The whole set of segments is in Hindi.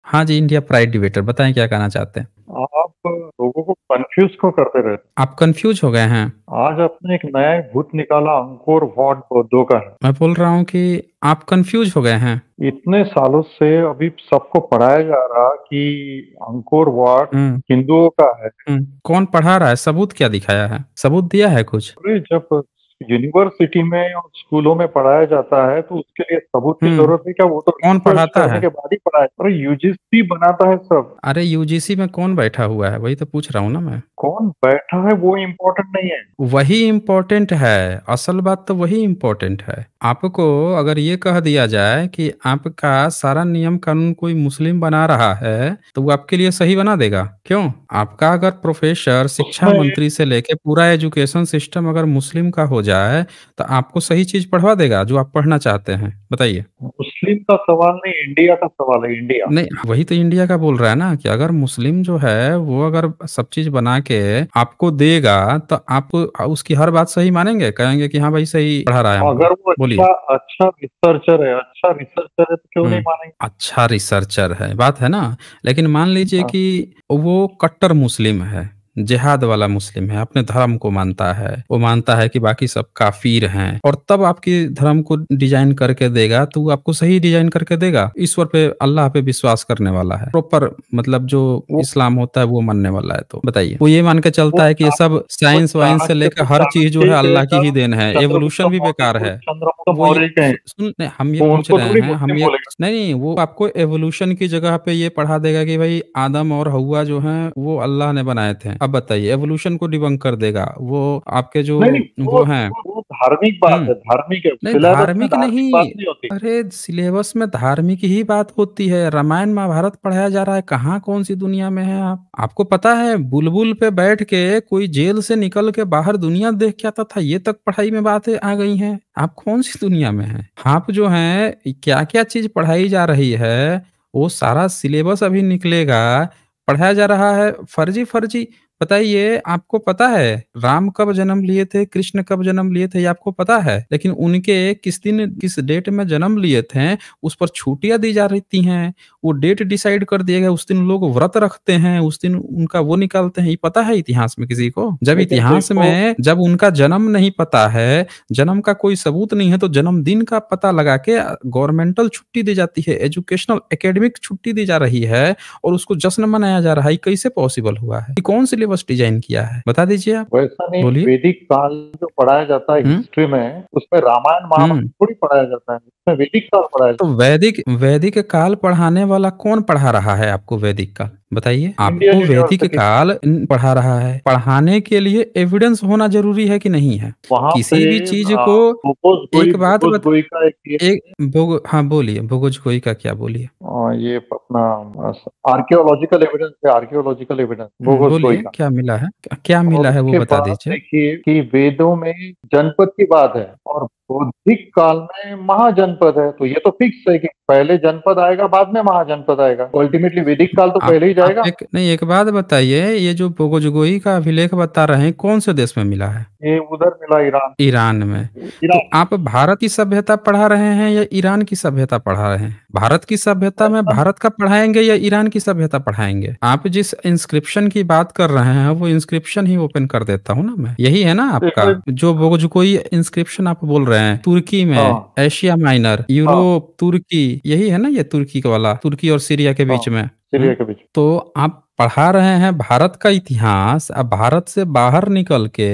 हाँ जी, इंडिया प्राइड डिबेटर, बताएं क्या कहना चाहते हैं। आप लोगों को कंफ्यूज क्यों करते रहते आप कंफ्यूज हो गए हैं। हैं? आज आपने एक नया ही भूत निकाला, अंकुर वाट बौद्धों का है। मैं बोल रहा हूँ कि आप कंफ्यूज हो गए हैं। इतने सालों से अभी सबको पढ़ाया जा रहा कि अंकुर वाट हम्म। हिंदुओं का है। कौन पढ़ा रहा है? सबूत क्या दिखाया है? सबूत दिया है कुछ? अरे जब यूनिवर्सिटी में और स्कूलों में पढ़ाया जाता है तो उसके लिए सबूत की हम्म। जरूरत है क्या? वो तो कौन रिसर्च पढ़ाता करने है? के बाद ही पढ़ाया। अरे यूजीसी बनाता है सब। अरे यूजीसी में कौन बैठा हुआ है, वही तो पूछ रहा हूँ ना मैं। कौन बैठा है वो इम्पोर्टेंट नहीं है। वही इम्पोर्टेंट है। असल बात तो वही इम्पोर्टेंट है। आपको अगर ये कह दिया जाए कि आपका सारा नियम कानून कोई मुस्लिम बना रहा है तो वो आपके लिए सही बना देगा क्यों? आपका अगर प्रोफेसर, शिक्षा उसमें मंत्री से लेके पूरा एजुकेशन सिस्टम अगर मुस्लिम का हो जाए तो आपको सही चीज पढ़वा देगा जो आप पढ़ना चाहते हैं? बताइए। मुस्लिम का सवाल नहीं, इंडिया का सवाल है। इंडिया नहीं, वही तो इंडिया का बोल रहा है ना कि अगर मुस्लिम जो है वो अगर सब चीज बना के आपको देगा तो आप उसकी हर बात सही मानेंगे, कहेंगे कि हाँ भाई सही पढ़ा रहा है हमको। अगर वो बोलिए। अच्छा अच्छा रिसर्चर है, अच्छा रिसर्चर है तो क्यों नहीं मानेंगे? अच्छा रिसर्चर है, बात है ना। लेकिन मान लीजिए हाँ, कि वो कट्टर मुस्लिम है, जिहाद वाला मुस्लिम है, अपने धर्म को मानता है, वो मानता है कि बाकी सब काफिर हैं, और तब आपकी धर्म को डिजाइन करके देगा तो वो आपको सही डिजाइन करके देगा। ईश्वर पे, अल्लाह पे विश्वास करने वाला है प्रॉपर, मतलब जो वो इस्लाम होता है वो मानने वाला है। तो बताइए, वो ये मान के वो चलता है कि ये सब वो साइंस वाइंस से चाणक्य लेकर तो हर चीज जो चाणक्य है ही अल्लाह की कहेगा। ही देन है, चंद्रगुप्त एवोल्यूशन भी मौर्य बेकार को है। चंद्रगुप्त वो ये मौर्य कहेंगे। सुन, हम ये वो पूछ उनको रहे थोड़ी हैं, हम मुस्लिम ये बोलेंगे। नहीं नहीं, वो आपको एवोल्यूशन की जगह पे ये पढ़ा देगा कि भाई आदम और हव्वा जो हैं वो अल्लाह ने बनाए थे। अब बताइए, एवोल्यूशन को डिबंक कर देगा वो। आपके जो नहीं नहीं, वो हैं। वो धार्मिक बात हम्म। है, धार्मिक है। नहीं, सिलेबस में धार्मिक धार्मिक बात नहीं। नहीं होती। अरे सिलेबस में धार्मिक ही बात होती है, रामायण महाभारत पढ़ाया जा रहा है, कहाँ कौन सी दुनिया में है आप? आपको पता है बुलबुल पे बैठ के कोई जेल से निकल के बाहर दुनिया देख के आता था, ये तक पढ़ाई में बातें आ गई हैं। आप कौन सी दुनिया में हैं? आप जो हैं, क्या क्या चीज पढ़ाई जा रही है वो सारा सिलेबस अभी निकलेगा। पढ़ाया जा रहा है फर्जी फर्जी। बताइए, आपको पता है राम कब जन्म लिए थे, कृष्ण कब जन्म लिए थे, ये आपको पता है? लेकिन उनके किस दिन किस डेट में जन्म लिए थे उस पर छुट्टियां दी जा रही हैं। वो डेट डिसाइड कर दिया गया, उस दिन लोग व्रत रखते हैं, उस दिन उनका वो निकालते हैं। ये पता है इतिहास में किसी को? जब लेकिन इतिहास देखो, में जब उनका जन्म नहीं पता है, जन्म का कोई सबूत नहीं है, तो जन्मदिन का पता लगा के गवर्नमेंटल छुट्टी दी जाती है, एजुकेशनल एकेडमिक छुट्टी दी जा रही है, और उसको जश्न मनाया जा रहा है। ये कैसे पॉसिबल हुआ है? ये कौन सिलेबस डिजाइन किया है, बता दीजिए आप। वैसा नहीं। बोलिए। वैदिक काल जो पढ़ाया जाता है हम्म। हिस्ट्री में, उसमें रामायण महाभारत हम्म। थोड़ी पढ़ाया जाता है, उसमें वैदिक काल पढ़ाया तो जाता वैदिक वैदिक काल पढ़ाने वाला कौन पढ़ा रहा है आपको? वैदिक काल बताइए, है। इंडियन आपको वैदिक यूनिवर्सिटी काल पढ़ा रहा है। पढ़ाने के लिए एविडेंस होना जरूरी है कि नहीं है? वहां पे किसी भी चीज को। एक बात भूपोज बता। गोई का एक ये एक हाँ बोलिए, भूगोज कोई का क्या? बोलिए। ये अपना आर्कियोलॉजिकल एविडेंस है, आर्कियोलॉजिकल एविडेंस भूगोल गोई बोलिए, का। क्या मिला है? क्या और मिला है वो उसके बता बाद दीजिए। देखिए कि वेदों में जनपद की बात है और बौद्धिक काल में महाजनपद है। तो ये तो फिक्स है कि पहले जनपद आएगा, बाद में महाजनपद आएगा। अल्टीमेटली वैदिक काल तो आप पहले ही आप जाएगा। एक नहीं, एक बात बताइए, ये जो भूगोजगोई का अभिलेख बता रहे हैं कौन से देश में मिला है? ये उधर मिला, ईरान। ईरान में। तो ईरान। आप भारत की सभ्यता पढ़ा रहे हैं या ईरान की सभ्यता पढ़ा रहे हैं? भारत की सभ्यता में ऐसा भारत का पढ़ाएंगे या ईरान की सभ्यता पढ़ाएंगे? आप जिस इंस्क्रिप्शन की बात कर रहे हैं वो इंस्क्रिप्शन ही ओपन कर देता हूँ ना मैं, यही है ना आपका? एक जो कोई इंस्क्रिप्शन आप बोल रहे हैं, तुर्की में, हाँ एशिया माइनर, हाँ यूरोप, तुर्की, यही है ना? ये तुर्की वाला, तुर्की और सीरिया के हाँ, बीच में। सीरिया के बीच। तो आप पढ़ा रहे हैं भारत का इतिहास, अब भारत से बाहर निकल के,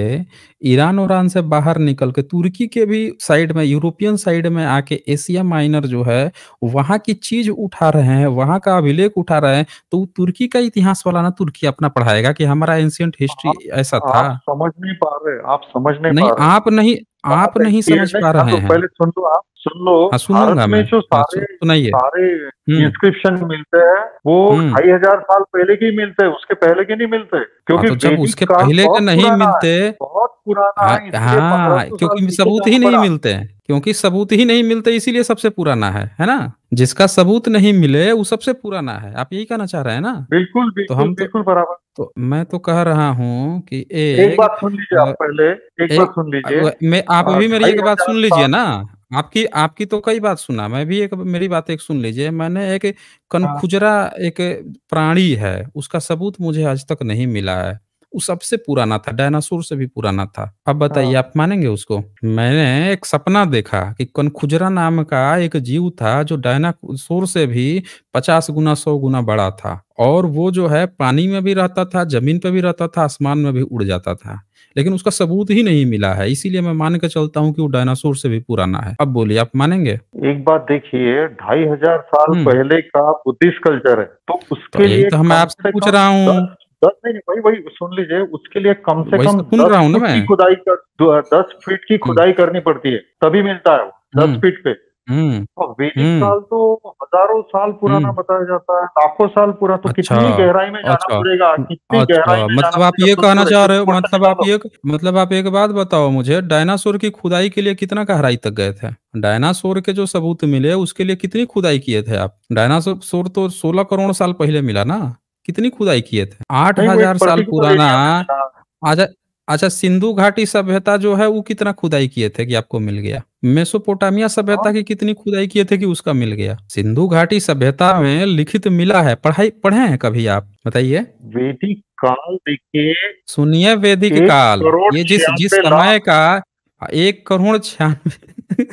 ईरान उरान से बाहर निकल के, तुर्की के भी साइड में, यूरोपियन साइड में आके एशिया माइनर जो है वहां की चीज उठा रहे हैं, वहां का अभिलेख उठा रहे हैं। तो वो तुर्की का इतिहास वाला ना तुर्की अपना पढ़ाएगा कि हमारा एंशियंट हिस्ट्री आप ऐसा था। आप समझ नहीं पा रहे, आप समझ नहीं नहीं, पा रहे। आप नहीं, आप बात है नहीं ये समझ नहीं। पा हाँ रहे तो हैं। पहले सुन लो, आप सुन लो। हाँ भारत सुनूंगा में मैं। जो हाँ सारे सुनाइए। सारे हम्म। इंस्क्रिप्शन मिलते हैं वो हम्म। 2500 साल पहले के ही मिलते हैं, उसके पहले के नहीं मिलते। हाँ क्योंकि तो जब वैदिक उसके काल पहले के बहुत नहीं पुराना है, मिलते। बहुत पुराना हाँ है, इसलिए हाँ, 1500 साल क्योंकि पीछे सबूत ही जाना नहीं पड़ा। मिलते हैं, क्योंकि सबूत ही नहीं मिलते इसीलिए सबसे पुराना है ना? जिसका सबूत नहीं मिले वो सबसे पुराना है, आप यही कहना चाह रहे हैं ना? बिल्कुल तो बिल्कुल हम बिल्कुल बराबर। तो मैं तो कह रहा हूँ कि एक एक बात सुन लीजिए आप पहले, एक बात एक सुन लीजिए। मैं, आप भी मेरी ढाई एक बात हजार सुन लीजिए साल ना। आपकी आपकी तो कई बात सुना, मैं भी एक मेरी बात एक सुन लीजिए। मैंने एक हाँ, कनखुजरा एक प्राणी है, उसका सबूत मुझे आज तक नहीं मिला है। वो सबसे पुराना था, डायनासोर से भी पुराना था। अब बताइए हाँ। आप मानेंगे उसको? मैंने एक सपना देखा कि कनखुजरा नाम का एक जीव था जो डायनासोर से भी 50 गुना 100 गुना बड़ा था, और वो जो है पानी में भी रहता था, जमीन पे भी रहता था, आसमान में भी उड़ जाता था। लेकिन उसका सबूत ही नहीं मिला है, इसीलिए मैं मान के चलता हूँ कि वो डायनासोर से भी पुराना है। अब बोलिए, आप मानेंगे? एक बात देखिए, 2500 साल हुँ, पहले का बुद्धिस्ट कल्चर है, तो तो उसके यही लिए तो मैं कम आपसे से पूछ कम रहा 10 हूँ, 10 नहीं, वही वही सुन लीजिए, उसके लिए कम से वही कम तो सुन 10 रहा हूँ ना फुट मैं। की खुदाई कर 10 फीट की हुँ, खुदाई करनी पड़ती है, तभी मिलता है वो, हुँ, 10 फीट पे। हुँ, और वैदिक हुँ, काल तो हज़ारों साल पुराना हुँ। बताया जाता है, लाखों साल पुरा, तो अच्छा, कितनी गहराई में जाना अच्छा। पड़ेगा, कितनी गहराई अच्छा, में जाना मतलब आप पड़ेगा, ये कहना सोचो, चाह रहे एक-एक हो, क्वेश्चन निकालो। मतलब आप एक बात बताओ मुझे, डायनासोर की खुदाई के लिए कितना गहराई तक गए थे? डायनासोर के जो सबूत मिले उसके लिए कितनी खुदाई किए थे आप? डायनासोर तो 16 करोड़ साल पहले मिला ना? कितनी खुदाई किए थे? नहीं, वो 8000 एक साल पर्टिकुलर पुराना। एरिया में मिला। अच्छा, अच्छा, सिंधु घाटी सभ्यता जो है वो कितना खुदाई किए थे कि आपको मिल गया? मेसोपोटामिया हाँ, सभ्यता की कितनी खुदाई किए थे कि उसका मिल गया? सिंधु घाटी सभ्यता में लिखित मिला है, पढ़े हैं कभी आप? बताइए। वैदिक काल देखिए, सुनिए, वैदिक 1 काल, करोड़ ये जिस जिस 96 समय लाख। का 1 करोड़ 96।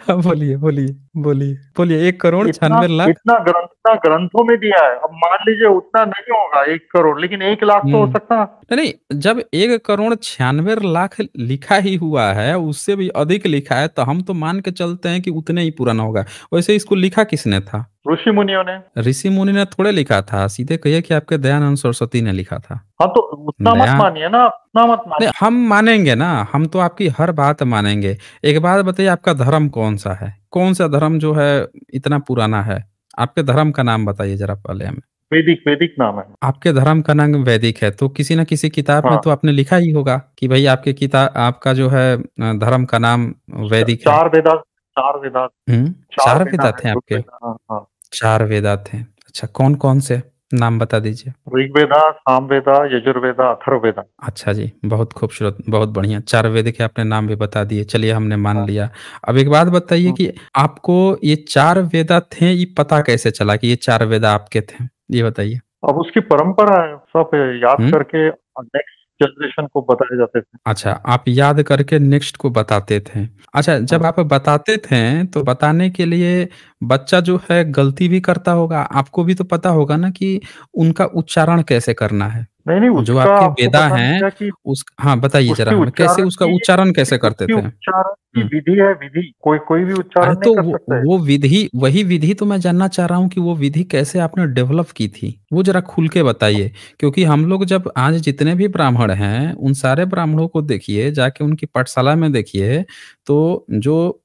हाँ, बोलिए, बोलिए, बोलिए, बोलिए, 1 करोड़ इतना 96 लाख। इतना ग्रंथों में दिया है। अब मान लीजिए उतना नहीं होगा 1 करोड़, लेकिन 1 लाख तो हो हुँ। सकता है। नहीं, नहीं, जब 1 करोड़ 96 लाख लिखा ही हुआ है, उससे भी अधिक लिखा है, तो हम तो मान के चलते हैं कि उतने ही पुराना होगा। वैसे इसको लिखा किसने था? ऋषि मुनियों ने। ऋषि मुनि ने थोड़े लिखा था, सीधे कहिए कि आपके दयानंद सरस्वती ने लिखा था। हाँ, तो उतना मत दया मानिए ना, उतना मत नहीं, मानिए। हम मानेंगे ना, हम तो आपकी हर बात मानेंगे। एक बात बताइए, आपका धर्म कौन-सा है? कौन-सा धर्म जो है इतना पुराना है? आपके धर्म का नाम बताइए ज़रा पहले हमें। वैदिक वैदिक नाम है। आपके धर्म का नाम वैदिक है, तो किसी न किसी किताब में हाँ, तो आपने लिखा ही होगा कि भई आपका जो है धर्म का नाम वैदिक है। 4 वेदा 4 वेदा हुँ, 4 4 वेदा वेदा है, थे आपके? ऋग्वेदा, हाँ, हाँ। 4 वेदा थे। अच्छा, कौन-कौन से? नाम बता दीजिए। ऋग्वेदा, सामवेदा, यजुर्वेदा, अथर्ववेदा। अच्छा जी, बहुत खूबसूरत, बहुत बढ़िया। 4 वेद के आपने नाम भी बता दिए, चलिए हमने मान हाँ, लिया। अब एक बात बताइए हुँ। कि आपको ये 4 वेदा थे, ये पता कैसे चला कि ये 4 वेदा आपके थे? ये बताइए? अब उसकी परंपरा है, सब याद हुँ? करके नेक्स्ट जनरेशन को बताए जाते थे। अच्छा, आप याद करके नेक्स्ट को बताते थे। अच्छा, हाँ। जब आप बताते थे, तो बताने के लिए बच्चा जो है गलती भी करता होगा, आपको भी तो पता होगा ना कि उनका उच्चारण कैसे करना है? नहीं, नहीं, जो उसका आपके आपको वेदा पता नहीं हैं, क्या कि उस हाँ, बताइए ज़रा उसकी हमें कैसे उच्चारण उसका की उच्चारण कैसे करते उसकी थे? उच्चारण की हुँ। विधि है, विधि। कोई कोई भी अरे उच्चारण नहीं तो कर वो सकता है। वो विधि वही विधि तो मैं जानना चाह रहा हूँ कि वो विधि कैसे आपने डेवलप की थी? वो ज़रा खुल के बताइए। क्योंकि हम लोग जब आज जितने भी ब्राह्मण हैं, उन सारे ब्राह्मणों को देखिए, जाके उनकी पाठशाला में देखिए, तो जो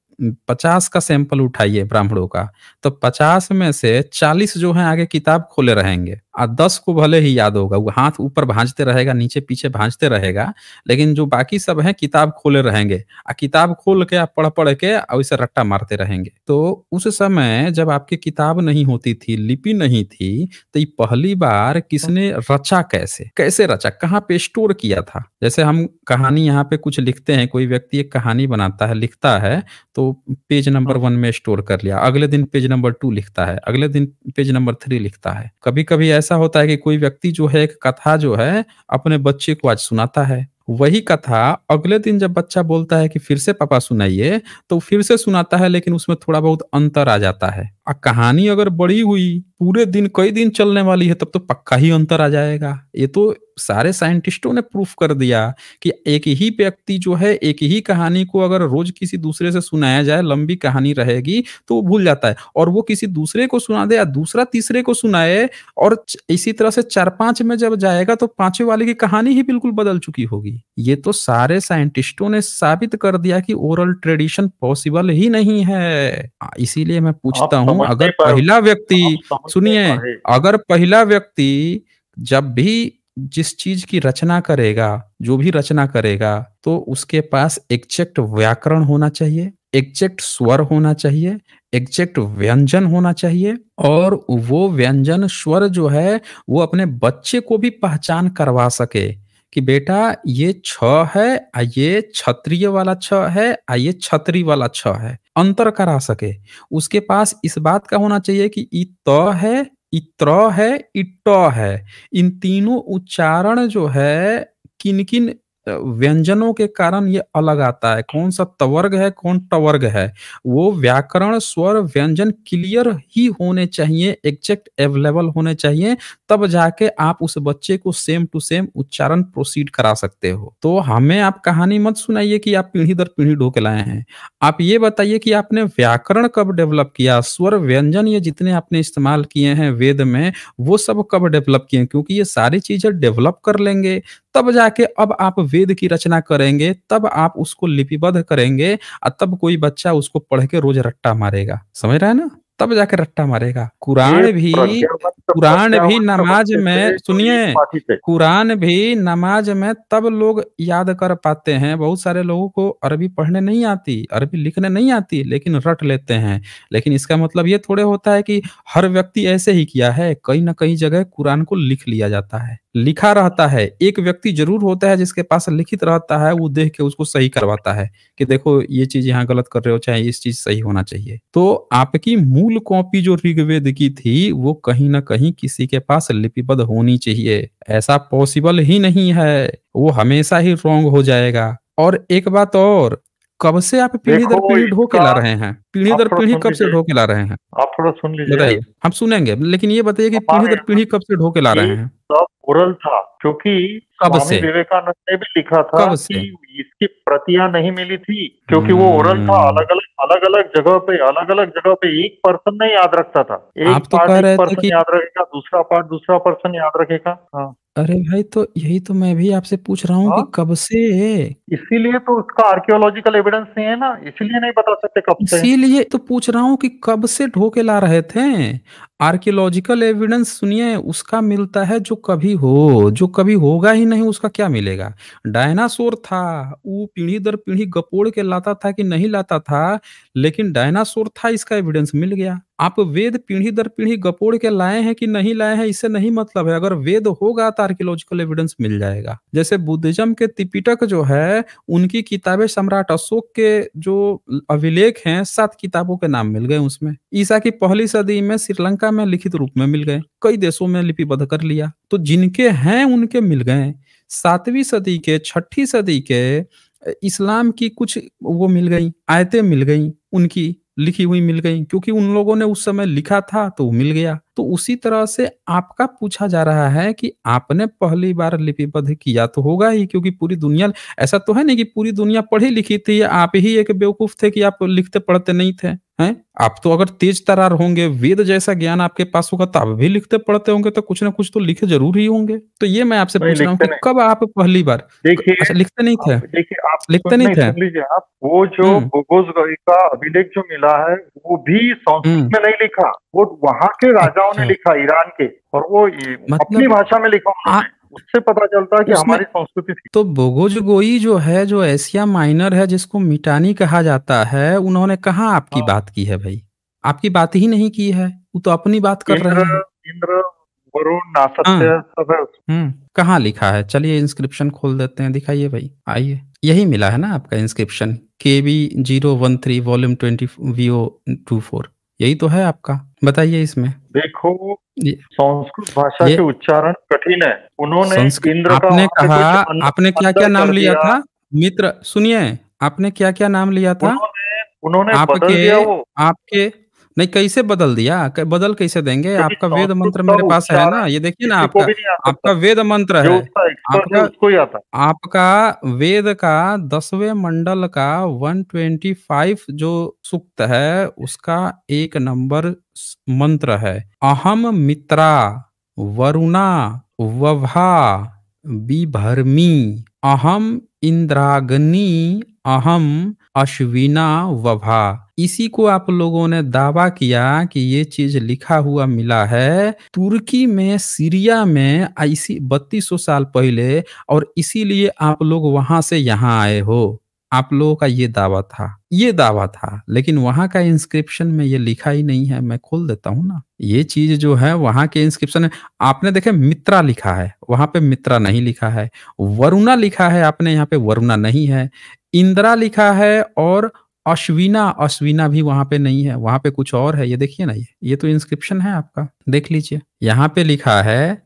50 का सैंपल उठाइए ब्राह्मणों का, तो 50 में से 40 जो हैं आगे किताब खोले रहेंगे, 10 को भले ही याद होगा, वो हाथ ऊपर भाँजते रहेगा, नीचे-पीछे भाँजते रहेगा, लेकिन जो बाकी सब हैं किताब खोले रहेंगे। किताब खोल के आप पढ़-पढ़ के वैसे रट्टा मारते रहेंगे। तो उस समय जब आपकी किताब नहीं होती थी, लिपि नहीं थी, तो ये पहली बार किसने रचा कैसे? कैसे रचा? कहाँ पे स्टोर किया था? जैसे हम कहानी यहाँ पे कुछ लिखते हैं, कोई व्यक्ति एक कहानी बनाता है, लिखता है, तो पेज नंबर हुँ, 1 में स्टोर कर लिया, अगले दिन पेज नंबर 2 लिखता है, अगले दिन पेज नंबर 3 लिखता है। कभी-कभी ऐसा होता है कि कोई व्यक्ति जो है एक कथा जो है अपने बच्चे को आज सुनाता है। वही कथा अगले दिन जब बच्चा बोलता है कि फिर से पापा सुनाइए, तो फिर से सुनाता है, लेकिन उसमें थोड़ा बहुत अंतर आ जाता है। कहानी अगर बड़ी हुई, पूरे दिन कई दिन चलने वाली है, तब तो पक्का ही अंतर आ जाएगा। ये तो सारे साइंटिस्टों ने प्रूफ कर दिया कि एक ही व्यक्ति जो है एक ही कहानी को अगर रोज़ किसी दूसरे से सुनाया जाए, लंबी कहानी रहेगी, तो वो भूल जाता है, और वो किसी दूसरे को सुना दे या दूसरा तीसरे को सुनाए, और इसी तरह से 4-5 में जब जाएगा तो पांचवें वाले की कहानी ही बिल्कुल बदल चुकी होगी। ये तो सारे साइंटिस्टों ने साबित कर दिया कि ओरल ट्रेडिशन पॉसिबल ही नहीं है। इसीलिए मैं पूछता आप हूँ, समझ अगर नहीं पाए पहला उसको, आप व्यक्ति, समझ नहीं सुनिए, पाए। अगर पहला व्यक्ति जब भी जिस चीज की रचना करेगा, जो भी रचना करेगा, तो उसके पास एग्जैक्ट व्याकरण होना चाहिए, एग्जैक्ट स्वर होना चाहिए, एग्जैक्ट व्यंजन होना चाहिए, और वो व्यंजन स्वर जो है वो अपने बच्चे को भी पहचान करवा सके कि बेटा ये छ है, ये क्षत्रिय वाला छ है, ये छतरी वाला छ है, अंतर करा सके। उसके पास इस बात का होना चाहिए कि इ त है, इ त्र है, इ ट है। इन तीनों उच्चारण जो है किन-किन व्यंजनों के कारण ये अलग आता है, कौन-सा तवर्ग है, कौन टवर्ग है। वो व्याकरण, स्वर, व्यंजन क्लियर ही होने चाहिए, एग्जैक्ट अवेलेबल होने चाहिए, तब जाके आप उस बच्चे को सेम टू सेम उच्चारण प्रोसीड करा सकते हो। तो हमें आप कहानी मत सुनाइए कि आप पीढ़ी दर पीढ़ी ढो के लाए हैं। आप ये बताइए कि आपने व्याकरण कब डेवलप किया? स्वर, व्यंजन ये जितने आपने इस्तेमाल किए हैं वेद में, वो सब कब डेवलप किए? क्योंकि ये सारी चीज़ें डेवलप कर लेंगे, तब जाके अब आप वेद की रचना करेंगे, तब आप उसको लिपिबद्ध करेंगे तब कोई बच्चा उसको पढ़ के रोज़ रट्टा मारेगा। समझ रहे हैं ना? तब जाके रट्टा मारेगा। ये प्रज्ञावंत नमाज़ बच्चे में थे जो एक सुनिए, पाठी थे। कुरान भी नमाज़ में तब लोग याद कर पाते हैं। बहुत सारे लोगों को अरबी पढ़ने नहीं आती, अरबी लिखने नहीं आती, लेकिन रट लेते हैं। लेकिन इसका मतलब ये थोड़े होता है कि हर व्यक्ति ऐसे ही किया है। कहीं न कहीं जगह कुरान को लिख लिया जाता है, लिखा रहता है। एक व्यक्ति ज़रूर होता है जिसके पास लिखित रहता है, वो देख के उसको सही करवाता है कि देखो ये चीज़ यहाँ गलत कर रहे हो, चाहे इस चीज़ सही होना चाहिए। तो आपकी मूल कॉपी जो ऋग्वेद की थी, वो कहीं न कहीं किसी के पास लिपिबद्ध होनी चाहिए। ऐसा पॉसिबल ही नहीं है, वो हमेशा ही रॉन्ग हो जाएगा। और एक बात और, कब से आप पीढ़ी दर देखो पीढ़ी ढो के इसका ला रहे हैं? पीढ़ी आप दर थोड़ा पीढ़ी सुन कब से लीजिए, ढो के ला रहे हैं? आप थोड़ा सुन लीजिए। बताइए। हम सुनेंगे, लेकिन ये बताइए कि पीढ़ी हमारे दर पीढ़ी कब से ढो के ला रहे ये हैं? सब ओरल था, क्योंकि कब स्वामी से? विवेकानंद ने भी लिखा था कब कि से? इसकी प्रतियां नहीं मिली थी, क्योंकि वो ओरल था। हम्म। अलग-अलग जगह पे एक पर्सन नहीं याद रखता था। एक आप तो पार्ट कह एक रहे थे पर्सन कि याद रखेगा, दूसरा पर्सन याद रखेगा। हाँ, अरे भाई, तो यही तो मैं भी आपसे पूछ रहा हूँ कि हाँ, कब से? इसीलिए तो उसका आर्कियोलॉजिकल एविडेंस नहीं है ना, इसीलिए नहीं बता सकते कब से है। इसीलिए तो पूछ रहा हूँ कि कब से ढो के ला रहे थे? आर्कियोलॉजिकल एविडेंस सुनिए उसका मिलता है जो कभी हो, जो कभी होगा ही नहीं उसका क्या मिलेगा? डायनासोर था, वो पीढ़ी दर पीढ़ी गपोड़ के लाता था कि नहीं लाता था, लेकिन डायनासोर था इसका एविडेंस मिल गया। आप वेद पीढ़ी दर पीढ़ी गपोड़ के लाए हैं कि नहीं लाए हैं इससे नहीं मतलब है। अगर वेद होगा तो आर्कियोलॉजिकल एविडेंस मिल जाएगा। जैसे बुद्धिज्म के त्रिपिटक जो है, उनकी किताबें सम्राट अशोक के जो अभिलेख हैं, 7 किताबों के नाम मिल गए उसमें। ईसा की पहली सदी में श्रीलंका में लिखित रूप में मिल गए, कई देशों में लिपिबद्ध कर लिया। तो जिनके हैं उनके मिल गए। 7वीं सदी के, 6ठी सदी के इस्लाम की कुछ वो मिल गई, आयतें मिल गई, उनकी लिखी हुई मिल गई, क्योंकि उन लोगों ने उस समय लिखा था तो वो मिल गया। तो उसी तरह से आपका पूछा जा रहा है कि आपने पहली बार लिपिबद्ध किया तो होगा ही, क्योंकि पूरी दुनिया, ऐसा तो है नहीं कि पूरी दुनिया पढ़ी लिखी थी, आप ही एक बेवकूफ थे कि आप लिखते पढ़ते नहीं थे, हैं? आप तो अगर तेज तर्रार होंगे, वेद जैसा ज्ञान आपके पास होगा तो आप भी लिखते पढ़ते होंगे, तो कुछ ना कुछ तो लिखे जरूर ही होंगे। तो ये मैं आपसे नहीं पूछ रहा हूँ लिखते कि नहीं। कब आप पहली बार, देखिए, अच्छा लिखते नहीं थे? आप देखिए, आप लिखते सुन नहीं नहीं थे? सुन लीजिए आप, वो जो हुँ, बोगोस का अभिलेख जो मिला है, वो भी संस्कृत हुँ। में नहीं लिखा, वो वहाँ के राजाओं ने अच्छा, लिखा, ईरान के, और वो अपनी मतलब भाषा में लिखा आ उन्होंने। उससे पता चलता है कि उसमें हमारी संस्कृति थी। तो बोगोजगोई जो है, जो एशिया माइनर है, जिसको मिटानी कहा जाता है, उन्होंने कहाँ आपकी हाँ, बात की है भई? आपकी बात ही नहीं की है, वो तो अपनी बात कर इंद्र रहे हैं। इंद्र वरुण हाँ, नासत्य सब है उसमें। कहाँ लिखा है? चलिए इंस्क्रिप्शन खोल देते हैं, दिखाइए भई, आइए। यही मिला है ना आपका इंस्क्रिप्शन? केबी 013 वॉल्यूम 20 वीओ 24, यही तो है आपका? बताइए इसमें। देखो, ये संस्कृत भाषा ये के उच्चारण कठिन है। उन्होंने संस्कृत इंद्र का आपने वहां पे कहा, कुछ आपने क्या-क्या अंदर नाम कर लिया दिया। था? मित्र सुनिए, आपने क्या-क्या नाम लिया था? उन्होंने उन्होंने आपके बदल दिया वो, आपके नहीं, कैसे बदल दिया? बदल कैसे देंगे? क्योंकि आपका वेद संस्कृत मंत्र का मेरे पास है ना, उच्चारण ये देखिए ना, किसी को आपका भी नहीं आ सकता। आपका वेद मंत्र जो है। उसका एक्सपर्ट है आपका उसको ही आता है। आपका वेद का 10वें मंडल का 125 जो सूक्त है, उसका 1 नंबर मंत्र है, अहम मित्रा वरुणा वभा बिभर्मी अहम इंद्राग्नि अहम अश्विना वभा। इसी को आप लोगों ने दावा किया कि ये चीज लिखा हुआ मिला है तुर्की में, सीरिया में, इसी 3200 साल पहले, और इसीलिए आप लोग वहां से यहाँ आए हो। आप लोगों का ये दावा था, लेकिन वहाँ का इंस्क्रिप्शन में ये लिखा ही नहीं है। मैं खोल देता हूँ ना, ये चीज़ जो है वहाँ के इंस्क्रिप्शन में आपने देखे मित्रा लिखा है, वहाँ पे मित्रा नहीं लिखा है। वरुणा लिखा है आपने, यहाँ पे वरुणा नहीं है। इंदिरा लिखा है और अश्विना, अश्विना भी वहाँ पे नहीं है, वहाँ पे कुछ और है। ये देखिए ना, ये तो इंस्क्रिप्शन है आपका, देख लीजिए। यहाँ पे लिखा है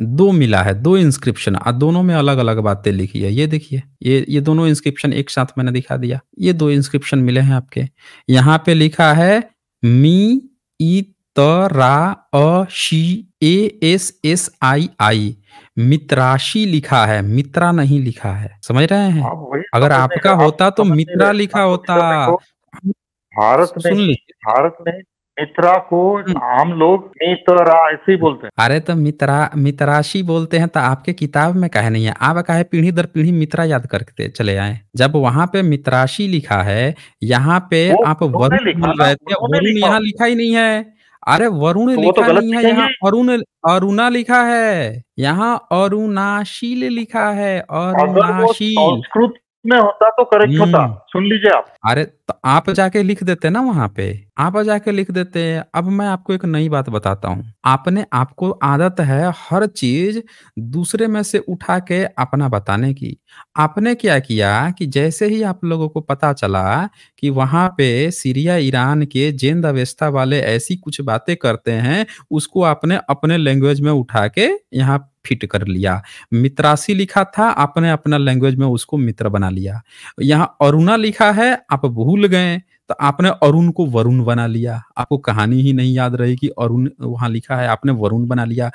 2 मिला है, 2 इंस्क्रिप्शन दोनों में अलग-अलग बातें लिखी है। ये देखिए, ये दोनों इंस्क्रिप्शन एक साथ मैंने दिखा दिया। ये 2 इंस्क्रिप्शन मिले हैं आपके। यहाँ पे लिखा है मी, ई, त, रा, शी, आई। मित्राशी लिखा है, मित्रा नहीं लिखा है। समझ रहे हैं? आप वही अगर समझने आपका का, आप होता तो समझ नहीं मित्रा रहे। लिखा आप होता। इधर देखो, सुन लीजिए। भारत में मित्रा को हुँ। आम लोग मित्रा ऐसे ही बोलते हैं। अरे तो मितराशी बोलते हैं तो आपके किताब में काहे नहीं है? आप काहे पीढ़ी दर पीढ़ी मित्रा याद करते चले आए? जब वहाँ पे मितराशी लिखा है, यहाँ पे वो आप उन्होंने वरुण लिखा बोल ना, रहे थे, उन्होंने वरुण लिखा। यहाँ लिखा ही नहीं है। अरे वरुण तो वो तो लिखा गलत नहीं है, यहाँ लिखेंगे। अरुणा लिखा है। यहाँ अरुणाशील लिखा है, अगर वो अरुणाशील। संस्कृत में होता तो करेक्ट होता। हुँ। सुन लीजिए आप। अरे तो आप जाके लिख देते ना वहाँ पे, आप जाके लिख देते। अब मैं आपको एक नई बात बताता हूँ। आपको आदत है हर चीज़ दूसरे में से उठा के अपना बताने की। आपने क्या किया कि जैसे ही आप लोगों को पता चला कि वहाँ पे सीरिया, ईरान के जिंद अवस्था वाले ऐसी कुछ बातें करते हैं, उसको आपने अपने लैंग्वेज में उठा के यहाँ फिट कर लिया। मित्रासी लिखा था, आपने अपना लैंग्वेज में उसको मित्र बना लिया। यहाँ अरुणा लिखा है, आप भूल गए, तो आपने अरुण को वरुण बना लिया। आपको कहानी ही नहीं याद रही कि अरुण वहाँ लिखा है, आपने वरुण बना लिया।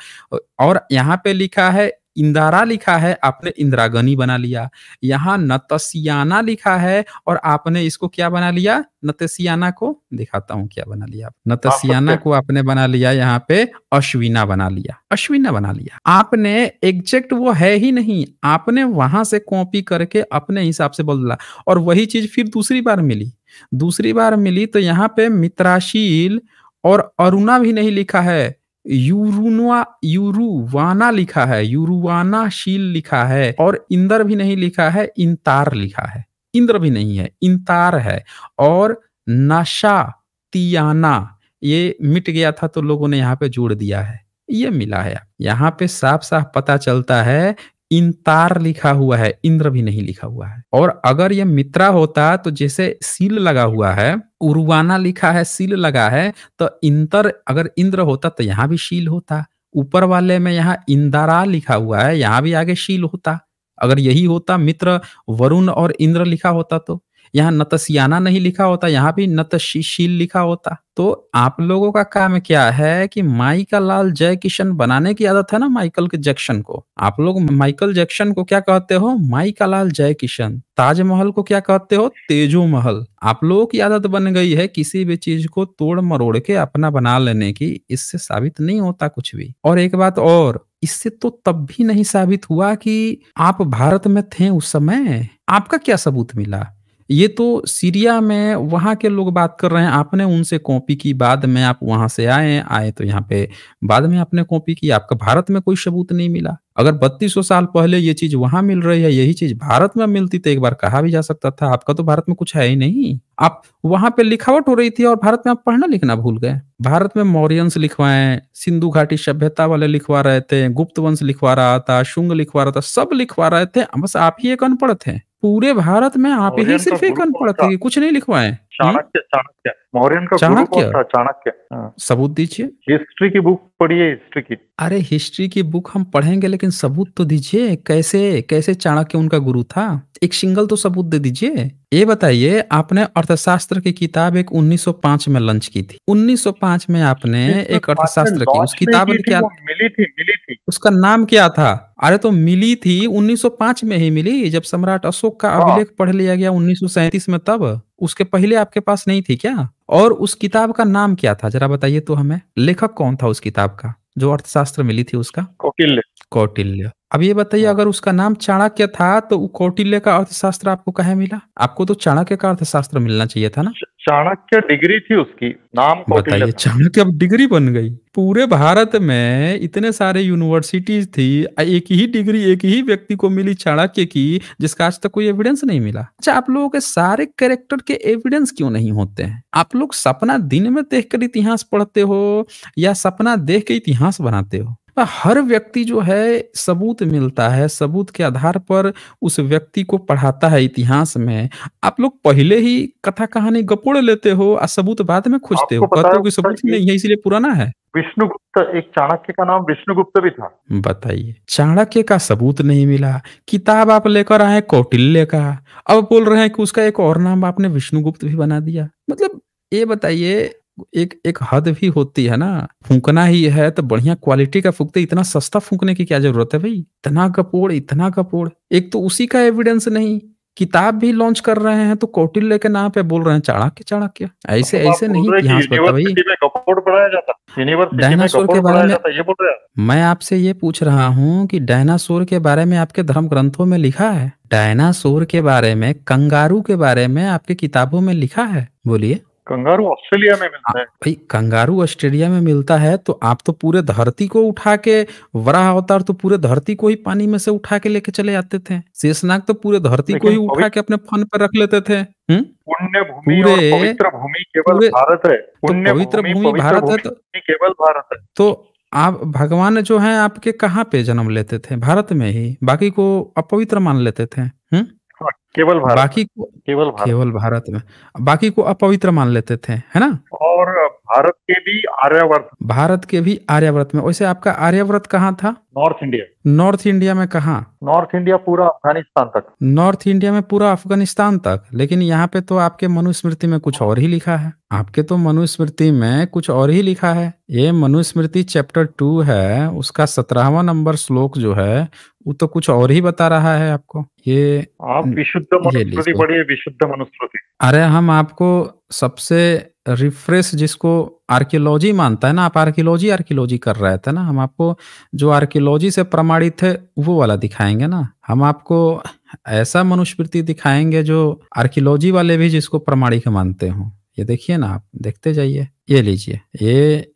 और यहाँ पे लिखा है इंदारा लिखा है, आपने इंदिरागनी बना लिया। यहाँ नतसियाना लिखा है और आपने इसको क्या बना लिया? नतसियाना को दिखाता हूँ क्या बना लिया। हाँ, नतसियाना सत्य। को आपने बना लिया यहाँ पे अश्विना बना लिया, अश्विना बना लिया। आपने एग्ज़ैक्ट वो है ही नहीं, आपने वहाँ से कॉपी करके अपने हिसाब से बोल दिया और वही चीज़ फिर दूसरी बार मिली। दूसरी बार मिली तो यहाँ पे मित्राशील और अरुणा भी नहीं लिखा है, युरुवाना लिखा है, युरुवानाशील लिखा है और इंदर भी नहीं लिखा है, इंतार लिखा है। इंद्र भी नहीं है, इंतार है और नशा, तियाना ये मिट गया था तो लोगों ने यहाँ पे जोड़ दिया है। ये मिला है। यहाँ पे साफ-साफ पता चलता है इंतार लिखा हुआ है, इंद्र भी नहीं लिखा हुआ है। और अगर ये मित्रा होता तो जैसे सील लगा हुआ है, उरुवाना लिखा है, सील लगा है, तो इंतर अगर इंद्र होता तो यहाँ भी शील होता। ऊपर वाले में यहाँ इंदारा लिखा हुआ है, यहाँ भी आगे शील होता। अगर यही होता मित्र, वरुण और इंद्र लिखा होता तो। यहाँ नतसियाना नहीं लिखा होता, यहाँ भी नतशीशील लिखा होता। तो आप लोगों का काम क्या है कि माई का लाल जय किशन बनाने की आदत है ना माइकल के जैक्सन को। आप लोग माइकल जैक्सन को क्या कहते हो? माई का लाल जय किशन। ताजमहल को क्या कहते हो? तेजो महल। आप लोगों की आदत बन गई है किसी भी चीज को तोड़ मरोड़ के अपना बना लेने की। इससे साबित नहीं होता कुछ भी। और एक बात और, इससे तो तब भी नहीं साबित हुआ कि आप भारत में थे उस समय। आपका क्या सबूत मिला? ये तो सीरिया में वहाँ के लोग बात कर रहे हैं, आपने उनसे कॉपी की, बाद में आप वहाँ से आए तो यहाँ पे बाद में आपने कॉपी की, आपका भारत में कोई सबूत नहीं मिला। अगर 3200 साल पहले ये चीज़ वहाँ मिल रही है, यही चीज़ भारत में मिलती तो एक बार कहा भी जा सकता था, आपका तो भारत में कुछ है ही नहीं। आप वहाँ पे लिखावट हो रही थी और भारत में आप पढ़ना लिखना भूल गए। भारत में मौर्यंस लिखवाएँ, सिंधु घाटी सभ्यता वाले लिखवा रहे थे, गुप्त वंश लिखवा रहा था, शुंग लिखवा रहा था, सब लिखवा रहे थे, बस आप ही एक अनपढ़ थे। पूरे भारत में आप ही मौर्यन का सिर्फ एक गुरु कौन अनपढ़ थे था? कि कुछ नहीं लिखवाएँ। हुँ? चाणक्य। मौर्यन का गुरु कौन चाणक्य, था? चाणक्य। हाँ। सबूत दीजिए। हिस्ट्री की बुक पढ़िए, हिस्ट्री की। अरे हिस्ट्री की बुक हम पढ़ेंगे लेकिन सबूत तो दीजिए, कैसे चाणक्य उनका गुरु था? एक सिंगल तो सबूत दे दीजिए। ये बताइए, आपने अर्थशास्त्र की किताब एक 1905 में लॉन्च की थी। 1905 में आपने इसमें एक बाद में अर्थशास्त्र की, उस लॉन्च नहीं किताब की में थी, क्या, वो मिली थी। उसका नाम क्या था? अरे तो मिली थी 1905 में ही मिली, जब सम्राट अशोक का हाँ, अभिलेख पढ़ लिया गया 1937 में तब। उसके पहले आपके पास नहीं थी क्या? और उस किताब का नाम क्या था ज़रा बताइए तो हमें? लेखक कौन था उस किताब का, जो अर्थशास्त्र मिली थी उसका? कौटिल्य। कौटिल्य। अब ये बताइए, हाँ। अगर उसका नाम चाणक्य था तो वो कौटिल्य का अर्थशास्त्र आपको कहाँ मिला? आपको तो चाणक्य का अर्थशास्त्र मिलना चाहिए था ना? चाणक्य डिग्री थी उसकी, नाम कौटिल्य बताइए, था। चाणक्य अब डिग्री बन गई। पूरे भारत में इतने सारे यूनिवर्सिटीज थी, एक ही डिग्री एक ही व्यक्ति को मिली चाणक्य की, जिसका आज तक कोई एविडेंस नहीं मिला। अच्छा, आप लोगों के सारे कैरेक्टर के एविडेंस क्यों नहीं होते हैं? आप लोग सपना दिन में देखकर इतिहास पढ़ते हो या सपना देख के इतिहास बनाते हो? हर व्यक्ति जो है सबूत मिलता है, सबूत के आधार पर उस व्यक्ति को पढ़ाता है इतिहास में। आप लोग पहले ही कथा कहानी गपोड़ लेते हो और सबूत बाद में खोजते हो। आपको पता कहते है हो कि उसका सबूत ही नहीं है इसलिए पुराना है। विष्णुगुप्त, एक चाणक्य का नाम विष्णुगुप्त भी था। बताइए, चाणक्य का सबूत नहीं मिला, किताब आप लेकर आए कौटिल्य का, अब बोल रहे हैं कि उसका एक और नाम आपने विष्णुगुप्त भी बना दिया। मतलब ये बताइए, एक एक हद भी होती है ना। फूकना ही है तो बढ़िया क्वालिटी का फूकते, इतना सस्ता फूकने की क्या जरूरत है भाई? इतना कपोड़, इतना कपोड़। एक तो उसी का एविडेंस नहीं, किताब भी लॉन्च कर रहे हैं तो कौटिल्य के नाम पे बोल रहे हैं चाणक्य चाणक्य। ऐसे मतलब आप ऐसे बोल नहीं रहे हैं कि इतिहास बनता भाई। यूनिवर्सिटी में गपोड़ पढ़ाया जाता, यूनिवर्सिटी में डायनासोर गपोड़ के बारे पढ़ाया में जाता, ये बोल रहे हैं? मैं आपसे ये पूछ रहा हूँ कि डायनासोर के बारे में आपके धर्म ग्रंथों में लिखा है? डायनासोर के बारे में, कंगारू के बारे में आपके किताबों में लिखा है? बोलिए। कंगारू ऑस्ट्रेलिया में मिलता है। भाई, कंगारू ऑस्ट्रेलिया में मिलता है तो आप तो पूरे धरती को उठा के, वराह अवतार तो पूरे धरती को ही पानी में से उठा के लेके चले आते थे। शेषनाग तो पूरे धरती को ही लेकिन उठा के अपने फन पर रख लेते थे। पुण्य भूमि पूरे और पवित्र भूमि केवल पूरे भारत है। तो पुण्य पवित्र भूमि, भूमि पवित्र भारत है, भूमि केवल भारत है। तो आप भगवान जो हैं आपके कहाँ पे जन्म लेते थे? भारत में ही, बाकी को अपवित्र मान लेते थे। हाँ, केवल भारत में, बाकी को केवल भारत केवल भारत में, बाकी को अपवित्र मान लेते थे, है ना? में। और भारत के भी आर्यावर्त, भारत के भी आर्यावर्त में। वैसे आपका आर्यावर्त कहाँ था? North India. नॉर्थ इंडिया में कहाँ? नॉर्थ इंडिया पूरा अफगानिस्तान तक। नॉर्थ इंडिया में पूरा अफगानिस्तान तक। लेकिन यहाँ पे तो आपके मनुस्मृति में कुछ और ही लिखा है। आपके तो मनुस्मृति में कुछ और ही लिखा है। ये मनुस्मृति चैप्टर 2 है, उसका 17वां नंबर श्लोक जो है वो तो कुछ और ही बता रहा है आपको। आप विशुद्ध ये मनुस्मृति लीजिए। पढ़िए, विशुद्ध मनुस्मृति। अरे हम आपको सबसे रिफ्रेश, जिसको आर्कियोलॉजी मानता है ना, आप आर्कियोलॉजी आर्कियोलॉजी कर रहे थे ना, हम आपको जो आर्कियोलॉजी से प्रमाणित है वो वाला दिखाएंगे ना। हम आपको ऐसा मनुस्मृति दिखाएंगे जो आर्कियोलॉजी वाले भी जिसको प्रमाणिक मानते हो। ये देखिए ना, आप देखते जाइए। ये लीजिए,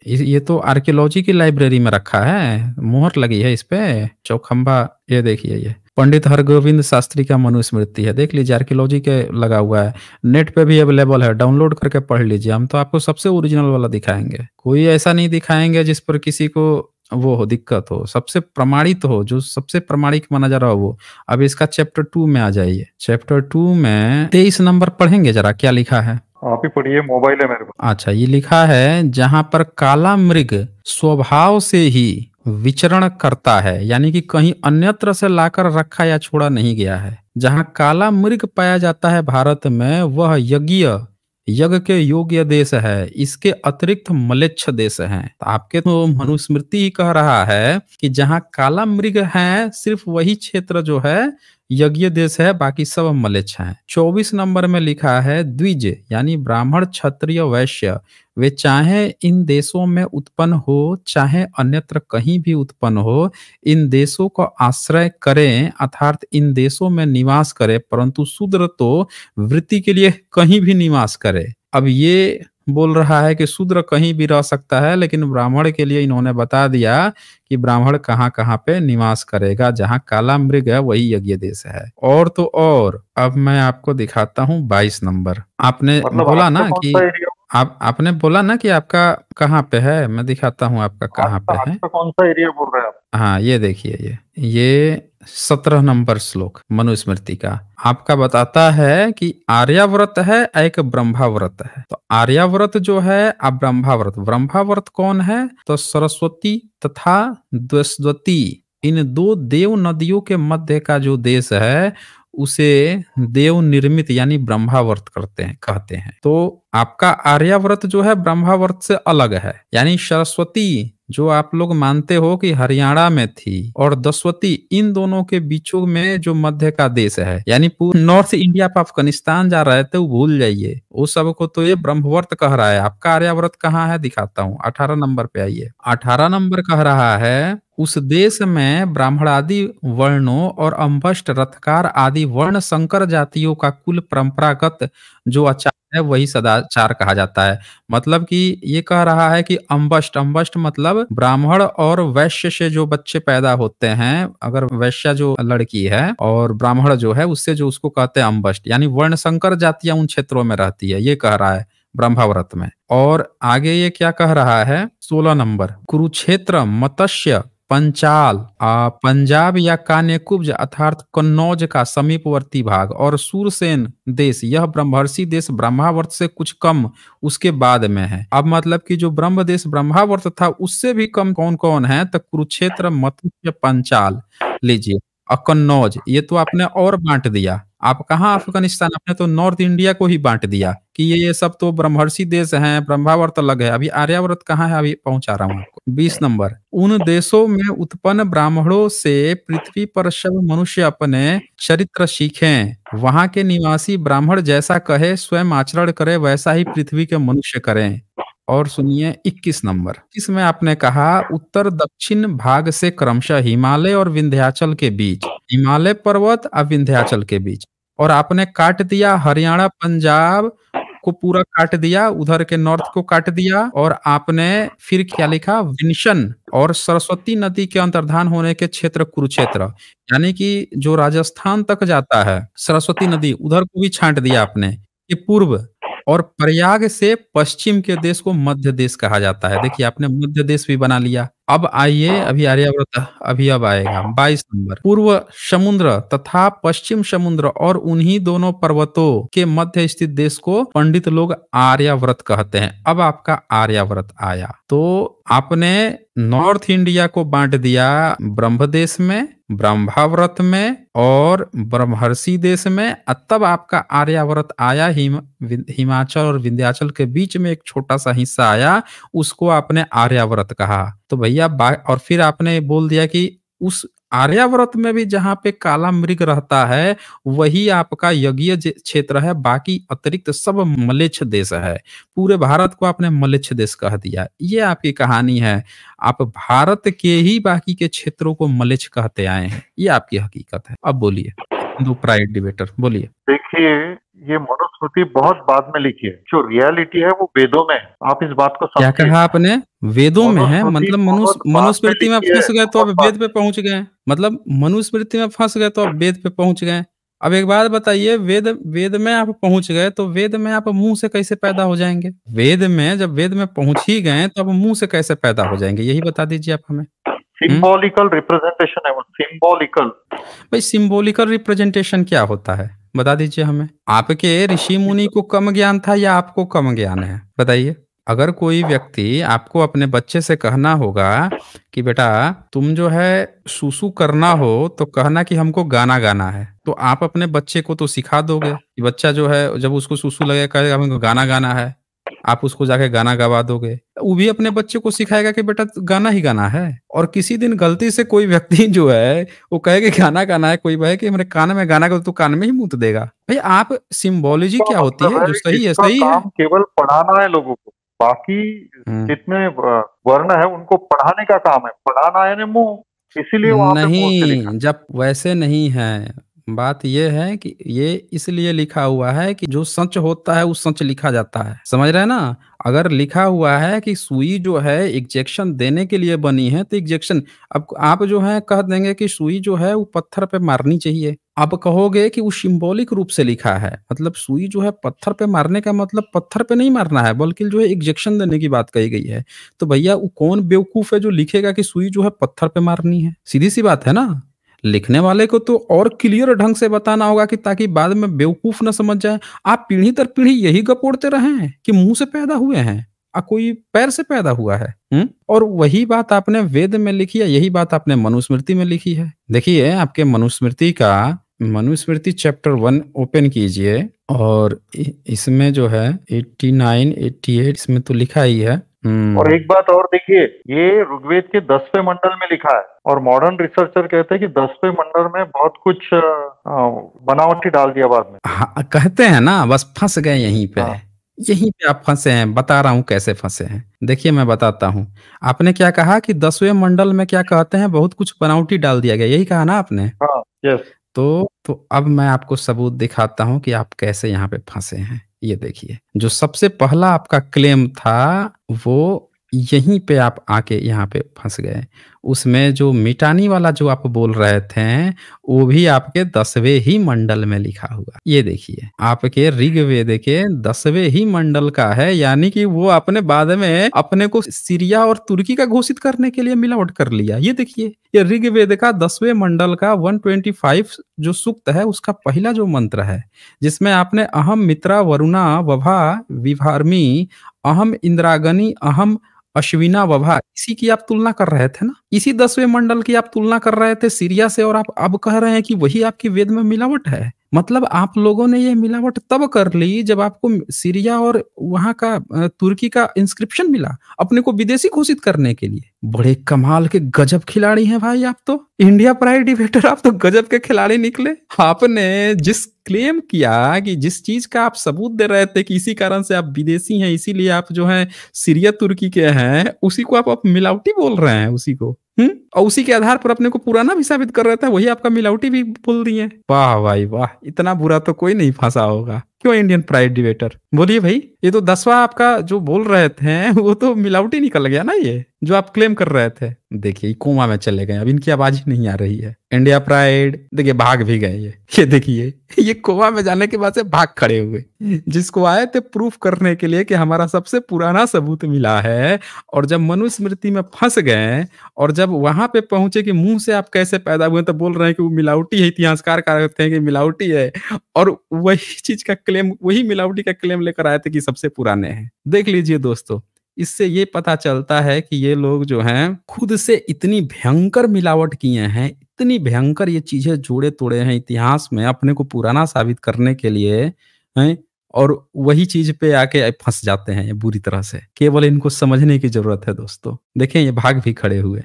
ये तो आर्कियोलॉजी की लाइब्रेरी में रखा है, मोहर लगी है इस पे, चौखंबा। ये देखिए, ये पंडित हरगोविंद शास्त्री का मनुस्मृति है, देख लीजिए, आर्कियोलॉजी के लगा हुआ है। नेट पे भी अवेलेबल है, डाउनलोड करके पढ़ लीजिए। हम तो आपको सबसे ओरिजिनल वाला दिखाएंगे, कोई ऐसा नहीं दिखाएंगे जिस पर किसी को वो हो, दिक्कत हो। सबसे प्रमाणित हो, जो सबसे प्रमाणिक माना जा रहा हो वो। अब इसका चैप्टर 2 में आ जाइए। चैप्टर 2 में 23 नंबर पढ़ेंगे जरा, क्या लिखा है? आप ही पढ़िए, मोबाइल है मेरे पास। अच्छा, ये लिखा है, जहां पर काला मृग स्वभाव से ही विचरण करता है, यानी कि कहीं अन्यत्र से लाकर रखा या छोड़ा नहीं गया है। जहां काला मृग पाया जाता है भारत में, वह यज्ञ के योग्य देश है। इसके अतिरिक्त म्लेच्छ देश हैं। तो आपके तो मनुस्मृति ही कह रहा है कि जहां काला मृग है सिर्फ वही क्षेत्र जो है यज्ञ देश है, बाकी सब म्लेच्छ हैं। 24 नंबर में लिखा है, द्विज यानी ब्राह्मण क्षत्रिय वैश्य, वे चाहे इन देशों में उत्पन्न हो चाहे अन्यत्र कहीं भी उत्पन्न हो, इन देशों को आश्रय करें, अर्थात इन देशों में निवास करें, परंतु शूद्र तो वृत्ति के लिए कहीं भी निवास करे। अब ये बोल रहा है कि शूद्र कहीं भी रह सकता है, लेकिन ब्राह्मण के लिए इन्होंने बता दिया कि ब्राह्मण कहाँ कहाँ पे निवास करेगा। जहां काला मृग है वही यज्ञ देश है। और तो और, अब मैं आपको दिखाता हूँ 22 नंबर। आपने मतलब बोला आपका ना कौन कि सा एरिया, आपने बोला ना कि आपका कहाँ पे है, मैं दिखाता हूँ आपका कहाँ पे आपका है। आपका कौन सा एरिया बोल रहे हैं आप? हाँ, ये देखिए, ये 17 नंबर श्लोक मनुस्मृति का आपका बताता है कि आर्याव्रत है, एक ब्रह्माव्रत है। तो आर्याव्रत जो है, अब ब्रह्माव्रत। ब्रह्माव्रत कौन है? तो सरस्वती तथा द्वस्वती, इन दो देव नदियों के मध्य का जो देश है उसे देव निर्मित यानी ब्रह्मावर्त कहते हैं। तो आपका आर्यावर्त जो है ब्रह्मावर्त से अलग है। यानी सरस्वती जो आप लोग मानते हो कि हरियाणा में थी, और दस्वती, इन दोनों के बीचों में जो मध्य का देश है, यानी पूरा नॉर्थ इंडिया पर अफगानिस्तान जा रहे थे वो भूल जाइए, वो सब को तो ये ब्रह्मवर्त कह रहा है। आपका आर्यावर्त कहाँ है दिखाता हूँ, 18 नंबर पे आइए। 18 नंबर कह रहा है उस देश में ब्राह्मणादि वर्णों और अंबष्ट रथकार आदि वर्ण संकर जातियों का कुल परंपरागत जो आचार है वही सदाचार कहा जाता है। मतलब कि ये कह रहा है कि अंबष्ट अंबष्ट मतलब ब्राह्मण और वैश्य से जो बच्चे पैदा होते हैं, अगर वैश्य जो लड़की है और ब्राह्मण जो है उससे जो उसको कहते हैं अंबष्ट, यानी वर्ण संकर जातियां उन क्षेत्रों में रहती है, ये कह रहा है ब्रह्माव्रत में। और आगे ये क्या कह रहा है 16 नंबर, कुरुक्षेत्र मत्स्य पंचाल पंजाब या कान्यकुब्ज अर्थात कन्नौज का समीपवर्ती भाग और सूरसेन देश, यह ब्रह्मर्षि देश ब्रह्मावर्त से कुछ कम उसके बाद में है। अब मतलब कि जो ब्रह्म देश ब्रह्मावर्त था उससे भी कम कौन कौन है, तो कुरुक्षेत्र मत्स्य पंचाल लीजिए, और कन्नौज ये तो आपने और बांट दिया। आप कहाँ अफगानिस्तान, आपने तो नॉर्थ इंडिया को ही बांट दिया कि ये सब तो ब्रह्मर्षि देश हैं, ब्रह्मावर्त अलग है। अभी आर्यावर्त कहाँ है, अभी पहुंचा रहा हूँ आपको। 20 नंबर, उन देशों में उत्पन्न ब्राह्मणों से पृथ्वी पर सब मनुष्य अपने चरित्र सीखें, वहां के निवासी ब्राह्मण जैसा कहे स्वयं आचरण करे वैसा ही पृथ्वी के मनुष्य करें। और सुनिए 21 नंबर, इसमें आपने कहा उत्तर दक्षिण भाग से क्रमशः हिमालय और विंध्याचल के बीच, हिमालय पर्वत और विंध्याचल के बीच, और आपने काट दिया हरियाणा पंजाब को पूरा काट दिया, उधर के नॉर्थ को काट दिया, और आपने फिर क्या लिखा विंशन और सरस्वती नदी के अंतर्धान होने के क्षेत्र कुरुक्षेत्र, यानी कि जो राजस्थान तक जाता है सरस्वती नदी उधर को भी छांट दिया आपने, ये पूर्व, और प्रयाग से पश्चिम के देश को मध्य देश कहा जाता है। देखिए आपने मध्य देश भी बना लिया। अब आइए अभी आर्यावर्त, अभी अब आएगा 22 नंबर, पूर्व समुद्र तथा पश्चिम समुद्र और उन्हीं दोनों पर्वतों के मध्य स्थित देश को पंडित लोग आर्यावर्त कहते हैं। अब आपका आर्यावर्त आया, तो आपने नॉर्थ इंडिया को बांट दिया ब्रह्म देश में, ब्रह्मावर्त में और ब्रह्मर्षि देश में, तब आपका आर्यावर्त आया। हिमाचल और विंध्याचल के बीच में एक छोटा सा हिस्सा आया, उसको आपने आर्यावर्त कहा। तो भैया और फिर आपने बोल दिया कि उस आर्यावर्त में भी जहां पे काला मृग रहता है वही आपका यज्ञ क्षेत्र है, बाकी अतिरिक्त सब मलेच्छ देश है। पूरे भारत को आपने मलेच्छ देश कह दिया, ये आपकी कहानी है। आप भारत के ही बाकी के क्षेत्रों को मलेच्छ कहते आए हैं, ये आपकी हकीकत है। अब बोलिए हिंदू प्राइड डिबेटर, बोलिए। देखिए, ये मनुस्मृति बहुत बाद में लिखी है, जो रियलिटी है वो वेदों में है। आप इस बात को क्या समझिए। कहा आपने, वेदों में है? मनुस्मृति मतलब बहुत बाद में मनुस्मृति में लिखी है, फंस गए तो अब बहुत बाद वेद पे पहुंच गए, मतलब मनुस्मृति में फंस गए तो अब वेद पे पहुंच गए। अब एक बात बताइए, वेद वेद में आप पहुंच गए तो वेद में आप मुंह से कैसे पैदा हो जाएंगे? वेद में जब वेद में पहुंच ही गए तो अब मुंह से कैसे पैदा हो जाएंगे, यही बता दीजिए आप हमें। सिंबॉलिकल रिप्रेजेंटेशन है वो, सिंबॉलिकल। भाई सिंबॉलिकल रिप्रेजेंटेशन क्या होता है, बता दीजिए हमें। आपके ऋषि मुनि को कम ज्ञान था या आपको कम ज्ञान है, बताइए। अगर कोई व्यक्ति आपको अपने बच्चे से कहना होगा कि बेटा तुम जो है सुसु करना हो तो कहना कि हमको गाना गाना है, तो आप अपने बच्चे को तो सिखा दोगे कि बच्चा जो है जब उसको सुसु लगे कहेगा हमको गाना गाना है, आप उसको जाके गाना गवा दोगे। वो भी अपने बच्चे को सिखाएगा कि बेटा गाना ही गाना है। और किसी दिन गलती से कोई व्यक्ति जो है वो कहे कि गाना गाना है, कोई कहे कि मेरे कान में गाना गा, तो कान में ही मूत देगा। भाई आप सिंबोलॉजी क्या होती मतलब है, जो सही है इसका सही है। काम केवल पढ़ाना है लोगों को, बाकी जितने वर्ण है उनको पढ़ाने का काम है, पढ़ाना है ना मुंह, इसीलिए वहां पे मुंह से लिखा। नहीं, जब वैसे नहीं है, बात यह है कि ये इसलिए लिखा हुआ है कि जो सच होता है वो सच लिखा जाता है, समझ रहे हैं ना। अगर लिखा हुआ है कि सुई जो है इंजेक्शन देने के लिए बनी है तो इंजेक्शन, अब आप जो है कह देंगे कि सुई जो है वो पत्थर पे मारनी चाहिए, आप कहोगे कि वो सिंबॉलिक रूप से लिखा है, मतलब सुई जो है पत्थर पे मारने का मतलब पत्थर पे नहीं मारना है बल्कि जो है इंजेक्शन देने की बात कही गई है। तो भैया वो कौन बेवकूफ है जो लिखेगा कि सुई जो है पत्थर पे मारनी है, सीधी सी बात है ना। लिखने वाले को तो और क्लियर ढंग से बताना होगा कि ताकि बाद में बेवकूफ न समझ जाए। आप पीढ़ी दर पीढ़ी यही गपोड़ते रहे हैं कि मुंह से पैदा हुए हैं, कोई पैर से पैदा हुआ है। और वही बात आपने वेद में लिखी है, यही बात आपने मनुस्मृति में लिखी है। देखिए आपके मनुस्मृति का, मनुस्मृति चैप्टर 1 ओपन कीजिए और इसमें जो है 89 88 इसमें तो लिखा ही है। और एक बात और देखिए, ये ऋग्वेद के 10वें मंडल में लिखा है और मॉडर्न रिसर्चर कहते हैं कि 10वें मंडल में बहुत कुछ बनावटी डाल दिया बाद में। हाँ, कहते हैं ना, बस फंस गए यहीं पे। हाँ। यहीं पे आप फँसे हैं, बता रहा हूँ कैसे फँसे हैं। देखिए मैं बताता हूँ। आपने क्या कहा कि 10वें मंडल में क्या कहते हैं बहुत कुछ बनावटी डाल दिया गया, यही कहा ना आपने? हाँ, यस। तो अब मैं आपको सबूत दिखाता हूँ कि आप कैसे यहाँ पे फँसे हैं। ये देखिए, जो सबसे पहला आपका क्लेम था, वो यहीं पे आप आके यहाँ पे फँस गए। उसमें जो मिटानी वाला जो आप बोल रहे थे, वो भी आपके 10वें ही मंडल में लिखा हुआ। ये देखिए, आपके ऋग्वेद के 10वें ही मंडल का है, यानी कि वो आपने बाद में अपने को सीरिया और तुर्की का घोषित करने के लिए मिलावट कर लिया। ये देखिए, ये ऋग्वेद का 10वें मंडल का 125 जो सूक्त है, उसका पहला जो मंत्र है, जिसमें आपने अहम मित्रा वरुणा वभा विभार्मी अहम इंद्रागनी अहम अश्विना वभा, इसी की आप तुलना कर रहे थे ना? इसी 10वें मंडल की आप तुलना कर रहे थे सीरिया से, और आप अब कह रहे हैं कि वही आपकी वेद में मिलावट है। मतलब आप लोगों ने ये मिलावट तब कर ली जब आपको सीरिया और वहाँ का तुर्की का इंस्क्रिप्शन मिला, अपने को विदेशी घोषित करने के लिए। बड़े कमाल के गजब खिलाड़ी हैं भाई आप तो। इंडिया प्राइड डिबेटर, आप तो गजब के खिलाड़ी निकले। आपने जिस क्लेम किया कि जिस चीज़ का आप सबूत दे रहे थे कि इसी कारण से आप विदेशी हैं, इसीलिए आप जो हैं सीरिया तुर्की के हैं, उसी को आप मिलावटी बोल रहे हैं उसी को। और उसी के आधार पर अपने को पुराना भी साबित कर रहा था, वही आपका मिलावटी भी बोल दिए। वाह भाई वाह! इतना बुरा तो कोई नहीं फँसा होगा। क्यों इंडियन प्राइड डिबेटर? बोलिए भई, ये तो 10वां आपका जो बोल रहे थे, वो तो मिलावटी निकल गया ना ये, जो आप क्लेम कर रहे थे। देखिए, कोमा में चले गए, अब इनकी आवाज़ ही नहीं आ रही है। इंडिया प्राइड, देखिए भाग भी गए ये। ये देखिए, ये कोमा में जाने के बाद से भाग खड़े हुए। जिसको आए थे प्रूफ करने के लिए कि हमारा सबसे पुराना सबूत मिला है, और जब मनुस्मृति में फँस गए और जब वहाँ पे पहुँचे कि मुँह से आप कैसे पैदा हुए, तो बोल रहे हैं कि वो मिलावटी है, इतिहासकार कहते हैं कि मिलावटी है, और वही चीज़ का क्लेम, वही मिलावटी का क्लेम लेकर आए थे कि सबसे पुराने हैं। देख लीजिए दोस्तों, इससे ये पता चलता है कि ये लोग जो हैं खुद से इतनी भयंकर मिलावट किए हैं, इतनी भयंकर ये चीज़ें जोड़े-तोड़े हैं इतिहास में अपने को पुराना साबित करने के लिए, हैं? और वही चीज़ पे आके फँस जाते हैं ये बुरी तरह से। केवल इनको समझने की ज़रूरत है दोस्तों। देखें ये भाग भी खड़े हुए।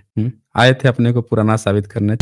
आए थे अपने को पुराना साबित करने।